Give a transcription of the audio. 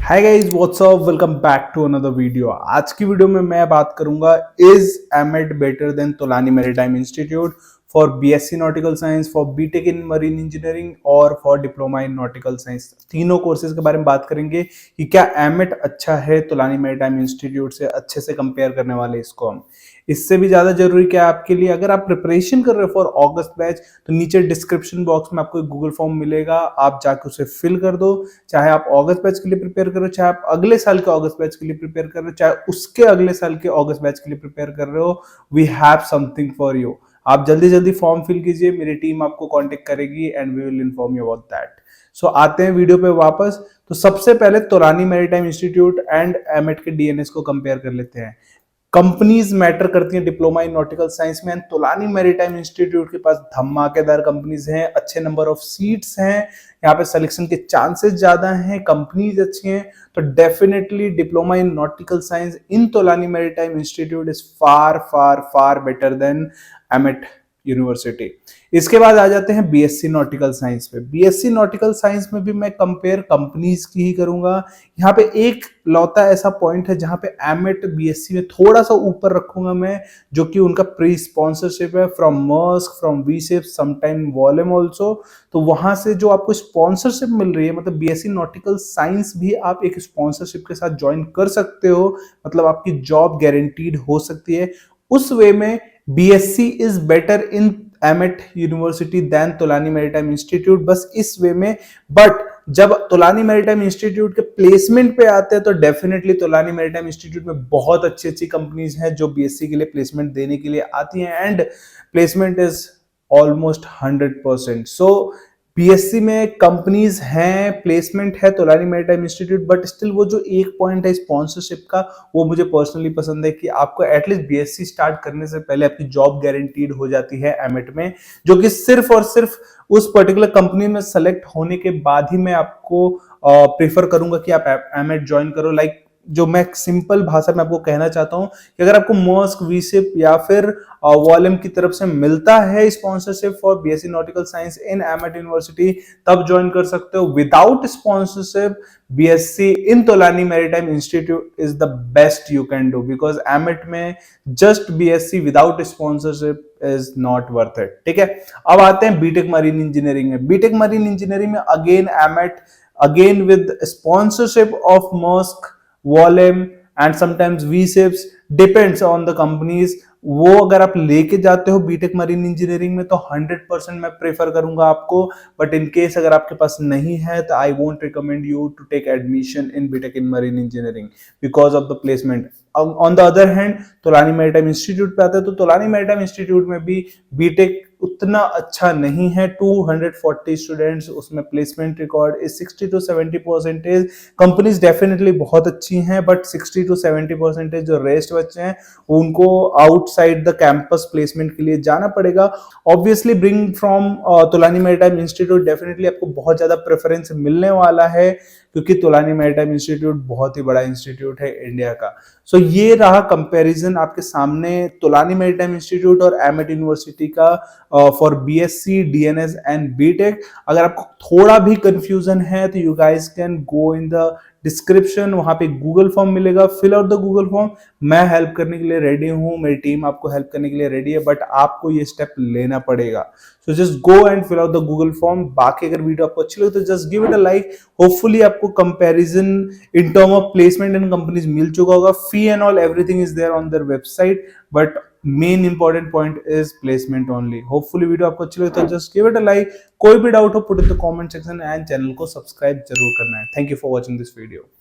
Hi guys, what's up, welcome back to another video. आज की video में मैं बात करूंगा, is AMET better than Tolani maritime institute for BSc nautical science, for BTech in marine engineering और for diploma in nautical science. तीनों courses के बारे में बात करेंगे कि क्या एमएट अच्छा है तोलानी मैरीटाइम इंस्टीट्यूट से, अच्छे से कंपेयर करने वाले इसको हम। इससे भी ज्यादा जरूरी क्या है आपके लिए, अगर आप प्रिपरेशन कर रहे हो फॉर अगस्त बैच, तो नीचे डिस्क्रिप्शन बॉक्स में आपको एक गूगल फॉर्म मिलेगा, आप जाके उसे फिल कर दो। चाहे आप अगस्त बैच के लिए प्रिपेयर कर रहे हो, चाहे आप अगले साल के अगस्त बैच के लिए प्रिपेयर कर रहे हो, चाहे उसके अगले साल के अगस्त बैच के लिए प्रिपेयर कर रहे हो, we have something for you. आप जल्दी जल्दी फॉर्म फिल कीजिए, मेरी टीम आपको कांटेक्ट करेगी and we will inform you about that. So आते हैं वीडियो पे वापस। तो सबसे पहले Tolani maritime institute and AMET के डीएनएस को कंपेयर कर लेते हैं। कंपनीज मैटर करती हैं डिप्लोमा इन नॉटिकल साइंस में, एंड तोलानी मैरीटाइम इंस्टीट्यूट के पास धमाकेदार कंपनीज हैं, अच्छे नंबर ऑफ सीट्स हैं, यहाँ पे सिलेक्शन के चांसेस ज्यादा हैं, कंपनीज अच्छी हैं। तो definitely diploma in nautical science in Tolani maritime institute is far far far better than AMET university. इसके बाद आ जाते हैं बीएससी नॉटिकल साइंस पे। बीएससी नॉटिकल साइंस में भी मैं कंपेयर कंपनीज की ही करूंगा। यहाँ पे एक लौता ऐसा पॉइंट है जहां पे एमएट बीएससी में थोड़ा सा ऊपर रखूंगा मैं, जो कि उनका प्री स्पॉन्सरशिप है from Maersk, from V Ships, sometime Wallem also. तो वहां से जो आपको स्पॉन्सरशिप मिल रही है, मतलब बीएससी नॉटिकल साइंस भी आप एक स्पॉन्सरशिप के साथ ज्वाइन कर सकते हो, मतलब आपकी जॉब गारंटीड हो सकती है। उस वे में BSc is better in AMET university than Tolani maritime institute, बस इस वे में। बट जब तोलानी मैरीटाइम इंस्टीट्यूट के प्लेसमेंट पे आते हैं तो डेफिनेटली तोलानी मैरीटाइम इंस्टीट्यूट में बहुत अच्छी अच्छी कंपनीज हैं जो बीएससी के लिए प्लेसमेंट देने के लिए आती हैं, and placement is almost 100%। So BSc में कंपनीज हैं, प्लेसमेंट है Tolani maritime institute, but still वो जो एक पॉइंट है स्पॉन्सरशिप का, वो मुझे पर्सनली पसंद है कि आपको एटलीस्ट बीएससी स्टार्ट करने से पहले आपकी जॉब गारंटीड हो जाती है एमएट में, जो कि सिर्फ और सिर्फ उस पर्टिकुलर कंपनी में सेलेक्ट होने के बाद ही मैं आपको प्रेफर करूंगा कि आप एमएट ज्वाइन करो। लाइक जो मैं सिंपल भाषा में आपको कहना चाहता हूं कि अगर आपको मर्स्क, वीसिप या फिर वॉल्यूम की तरफ से मिलता है sponsorship for BSc nautical science in AMET university, तब ज्वाइन कर सकते हो। Without sponsorship BSc in Tolani maritime institute is the best you can do, because AMET में just BSc without sponsorship is not worth it. ठीक है, अब आते हैं बीटेक मरीन इंजीनियरिंग में। बीटेक मरीन इंजीनियरिंग में again AMET, again with sponsorship of Maersk, Wallem and sometimes V Ships, depends on the companies. वो अगर आप लेके जाते हो बीटेक मरीन इंजीनियरिंग में तो 100% मैं प्रेफर करूंगा आपको। बट इन केस अगर आपके पास नहीं है तो I won't recommend you to take admission in BTech in marine engineering because of the placement. On the other hand Tolani maritime institute पे आते हैं तो तोलानी मैरीटाइम इंस्टीट्यूट में भी बीटेक उतना अच्छा नहीं है। 240 स्टूडेंट्स, उसमें placement record is 60 to 70%। Companies definitely बहुत अच्छी हैं, बट 60 to 70% जो रेस्ट बच्चे हैं उनको आउटसाइड द कैंपस प्लेसमेंट के लिए जाना पड़ेगा। Obviously bring from Tolani maritime institute definitely आपको बहुत ज्यादा प्रेफरेंस मिलने वाला है, क्योंकि तोलानी मैरीटाइम इंस्टीट्यूट बहुत ही बड़ा इंस्टीट्यूट है इंडिया का। सो ये रहा कंपैरिजन आपके सामने तोलानी मैरीटाइम इंस्टीट्यूट और एमएट यूनिवर्सिटी का for BSc, DNS and BTech. अगर आपको थोड़ा भी कंफ्यूजन है तो you guys can go in the description, वहां पे गूगल फॉर्म मिलेगा, fill out the Google form. मैं हेल्प करने के लिए रेडी हूं, मेरी टीम आपको हेल्प करने के लिए रेडी है, बट आपको ये स्टेप लेना पड़ेगा। So just go and fill out the Google form. बाकी अगर वीडियो आपको अच्छी लगे तो just give it a like. Hopefully आपको comparison in term of placement in companies मिल चुका होगा। Fee and all everything is there on their website, but main important point is placement only. Hopefully video आपको अच्छी लगे तो just give it a like. कोई भी डाउट हो put in the comment section and channel को subscribe जरूर करना है। Thank you for watching this video.